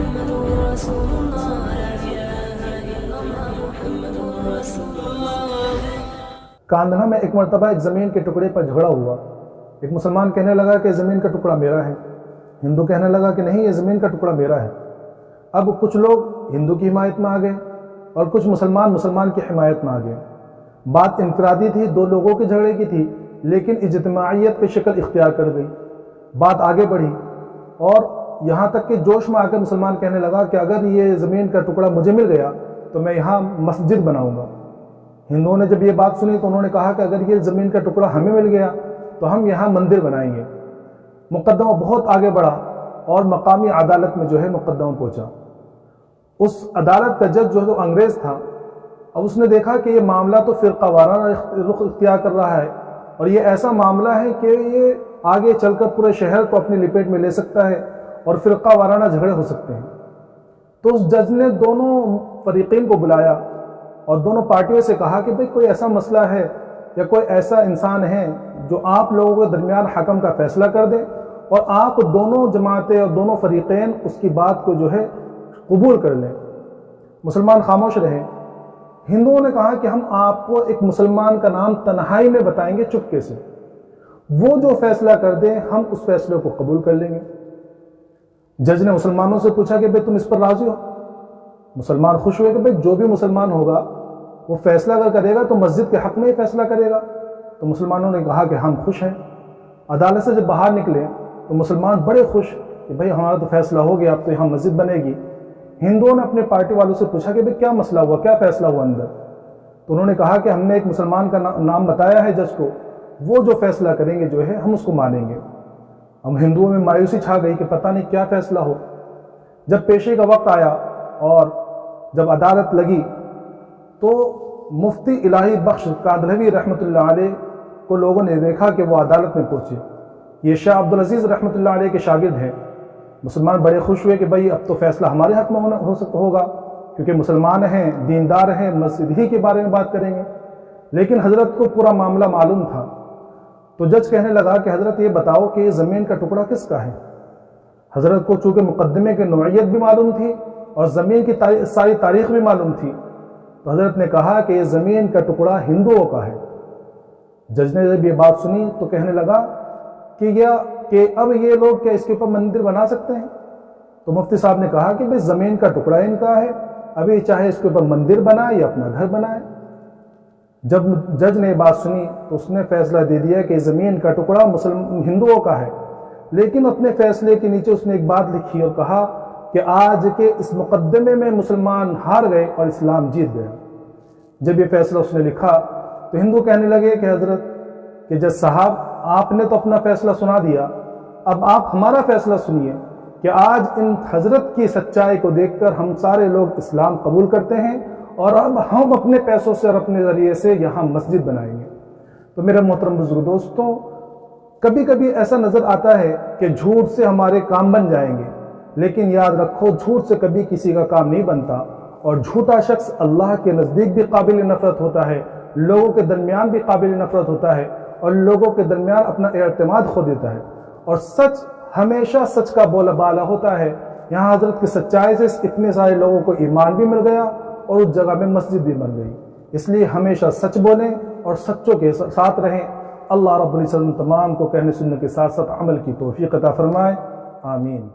محمد رسول الله لا إله إلا الله محمد رسول الله. کاندھا میں ایک مرتبہ ایک زمین کے ٹکڑے پر جھگڑا ہوا. ایک مسلمان کہنے لگا کہ زمین کا ٹکڑا میرا ہے. ہندو کہنے لگا کہ نہیں، یہ زمین کا ٹکڑا میرا ہے. اب کچھ لوگ ہندو کی حمایت میں آ گئے اور کچھ مسلمان کی حمایت میں آ گئے. بات انفرادی تھی، دو لوگوں کے جھگڑے کی تھی، لیکن اجتماعیت کی شکل اختیار کر گئی. بات آگے بڑھی اور یہاں تک کہ جوش میں آ کر مسلمان کہنے لگا کہ اگر یہ زمین کا ٹکڑا مجھے مل گیا تو میں یہاں مسجد بناؤں گا. ہندوؤں نے جب یہ بات سنی تو انہوں نے کہا کہ اگر یہ زمین کا ٹکڑا ہمیں مل گیا تو ہم یہاں مندر بنائیں گے. مقدمہ بہت آگے بڑھا اور مقامی عدالت میں جو ہے مقدمہ پہنچا. اس عدالت کا جج جو انگریز تھا، اب اس نے دیکھا کہ یہ معاملہ تو فرقہ وارانہ رخ اختیار کر رہا ہے اور یہ ایسا معاملہ ہے کہ یہ آگے چل کر پورے شہر کو اپنی لپیٹ میں لے سکتا ہے اور فرقہ وارانہ جھگڑے ہو سکتے ہیں. تو اس جج نے دونوں فریقین کو بلایا اور دونوں پارٹیوں سے کہا کہ بھئی کوئی ایسا مسئلہ ہے یا کوئی ایسا انسان ہے جو آپ لوگوں کے درمیان حکم کا فیصلہ کر دے اور آپ دونوں جماعتیں اور دونوں فریقین اس کی بات کو جو ہے قبول کر لیں. مسلمان خاموش رہے. ہندوؤں نے کہا کہ ہم آپ کو ایک مسلمان کا نام تنہائی میں بتائیں گے چپکے سے، وہ جو فیصلہ کر دیں ہم اس فیصلے کو قبول کر لیں گے. جج نے مسلمانوں سے پوچھا کہ بھئی تم اس پر راضی ہو؟ مسلمان خوش ہوئے کہ بھئی جو بھی مسلمان ہوگا وہ فیصلہ اگر کرے گا تو مسجد کے حق میں ہی فیصلہ کرے گا. تو مسلمانوں نے کہا کہ ہم خوش ہیں. عدالت سے جب باہر نکلے تو مسلمان بڑے خوش کہ بھئی ہمارا تو فیصلہ ہو گیا، اب تو یہاں مسجد بنے گی. ہندوؤں نے اپنے پارٹی والوں سے پوچھا کہ بھئی کیا مسئلہ ہوا، کیا فیصلہ ہوا اندر؟ تو انہوں نے کہا کہ ہم نے ایک مسلمان کا نام بتایا ہے جج کو، وہ جو فیصلہ کریں گے جو ہے ہم اس کو مانیں گے. اب ہندوؤں میں مایوسی چھا گئی کہ پتہ نہیں کیا فیصلہ ہو. جب پیشی کا وقت آیا اور جب عدالت لگی تو مفتی الہی بخش کاندھلوی رحمۃ اللہ علیہ کو لوگوں نے دیکھا کہ وہ عدالت میں پہنچے. یہ شاہ عبدالعزیز رحمۃ اللہ علیہ کے شاگرد ہیں. مسلمان بڑے خوش ہوئے کہ بھئی اب تو فیصلہ ہمارے حق میں ہوگا کیونکہ مسلمان ہیں، دیندار ہیں، مسجد ہی کے بارے میں بات کریں گے. لیکن حضرت کو پورا معاملہ معلوم تھا. تو جج کہنے لگا کہ حضرت یہ بتاؤ کہ یہ زمین کا ٹکڑا کس کا ہے؟ حضرت کو چونکہ مقدمے کی نوعیت بھی معلوم تھی اور زمین کی ساری تاریخ بھی معلوم تھی، تو حضرت نے کہا کہ یہ زمین کا ٹکڑا ہندوؤں کا ہے. جج نے جب یہ بات سنی تو کہنے لگا کہ اب یہ لوگ کیا اس کے اوپر مندر بنا سکتے ہیں؟ تو مفتی صاحب نے کہا کہ بھئی زمین کا ٹکڑا ان کا ہے، ابھی چاہے اس کے اوپر مندر بنائے یا اپنا گھر بنائے. جب جج نے یہ بات سنی تو اس نے فیصلہ دے دیا کہ زمین کا ٹکڑا ہندوؤں کا ہے. لیکن اپنے فیصلے کے نیچے اس نے ایک بات لکھی اور کہا کہ آج کے اس مقدمے میں مسلمان ہار گئے اور اسلام جیت گیا. جب یہ فیصلہ اس نے لکھا تو ہندو کہنے لگے کہ حضرت کہ جج صاحب آپ نے تو اپنا فیصلہ سنا دیا، اب آپ ہمارا فیصلہ سنیے کہ آج ان حضرت کی سچائی کو دیکھ کر ہم سارے لوگ اسلام قبول کرتے ہیں اور اب ہم اپنے پیسوں سے اور اپنے ذریعے سے یہاں مسجد بنائیں گے. تو میرے محترم بزرگ دوستوں، کبھی کبھی ایسا نظر آتا ہے کہ جھوٹ سے ہمارے کام بن جائیں گے، لیکن یاد رکھو جھوٹ سے کبھی کسی کا کام نہیں بنتا اور جھوٹا شخص اللہ کے نزدیک بھی قابل نفرت ہوتا ہے، لوگوں کے درمیان بھی قابل نفرت ہوتا ہے اور لوگوں کے درمیان اپنا اعتماد کھو دیتا ہے. اور سچ ہمیشہ سچ کا بولا بالا ہوتا ہے. یہاں حضرت کی سچائی سے اتنے سارے لوگوں کو ایمان بھی مل گیا اور اس جگہ میں مسجد بھی بن گئی. اس لیے ہمیشہ سچ بولیں اور سچوں کے ساتھ رہیں. اللہ رب العزت تمام کو کہنے سننے کے ساتھ ساتھ عمل کی توفیق عطا فرمائے. آمین.